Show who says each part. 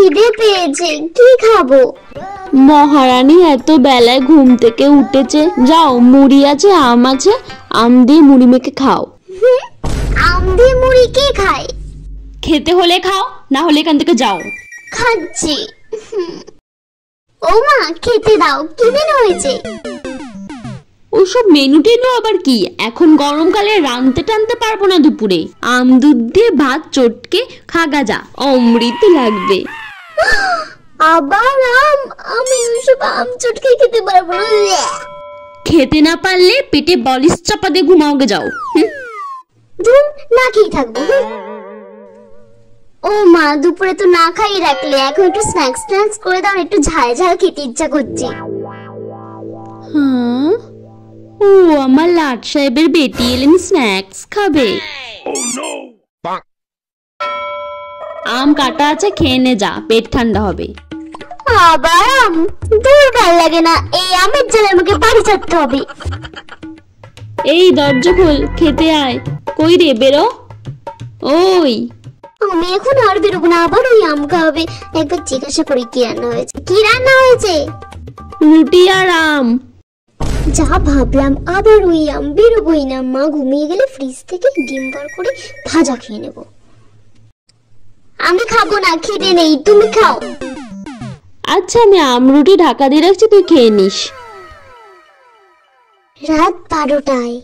Speaker 1: খিদে পেয়েছে, কি খাবো?
Speaker 2: মহারানী এত বেলায় ঘুম থেকে উঠেছে, যাও মুড়ি আছে, আম আছে, আম দিয়ে মুড়ি মেখে খাও।
Speaker 1: আম দিয়ে মুড়ি কে খায়?
Speaker 2: খেতে হলে খাও, না হলে এখান থেকে যাও।
Speaker 1: খাচ্ছি। ও মা, খেতে দাও, কি মেনু হয়েছে?
Speaker 2: ওসব মেনু টেনু আবার কি, এখন গরমকালে রাঁধতে টানতে পারবো না দুপুরে। আম দুধ দিয়ে ভাত চটকে খাগা যা, অমৃত লাগবে।
Speaker 1: আবার আম? আমি ওসব আম চটকে খেতে পারবো না।
Speaker 2: খেতে না পারলে পেটে বলিস চাপা দিয়ে ঘুমাওগে যাও।
Speaker 1: ধুম, না খেয়ে থাকবো। ও মা, দুপুরে তো না খাইয়ে রাখলে, এখন একটু স্ন্যাক্স করে দাও, একটু ঝাল ঝাল খেতে ইচ্ছা করছে।
Speaker 2: হ্যাঁ, ও আমার লাট সাহেবের বেটি এলেন, স্ন্যাক্স খাবে। আম কাটা আছে, খেয়ে নে যা, পেট ঠান্ডা হবে।
Speaker 1: আবার আম? দূর, ভাল লাগে না, এই আমের জন্য আমাকে বাড়ি ছাড়তে হবে।
Speaker 2: এই দরজা খোল, খেতে আয়। কই রে, বেরো। ওই,
Speaker 1: আমি এখন আর বেরোবো না, আবার ওই আম খাওয়াবে। একবার জিজ্ঞাসা করি কি রান্না হয়েছে। কি রান্না হয়েছে?
Speaker 2: রুটি আর আম।
Speaker 1: যা ভাবলাম, আবার ওই আম। বেরোবোই না, মা ঘুমিয়ে গেলে ফ্রিজ থেকে ডিম বার করে ভাজা খেয়ে নেব। আমি খাবো না, খিদে নেই, তুমি খাও।
Speaker 2: আচ্ছা, আমি আম রুটি ঢাকা দিয়ে রাখছি, তুই খেয়ে নিস।
Speaker 1: রাত 12টায়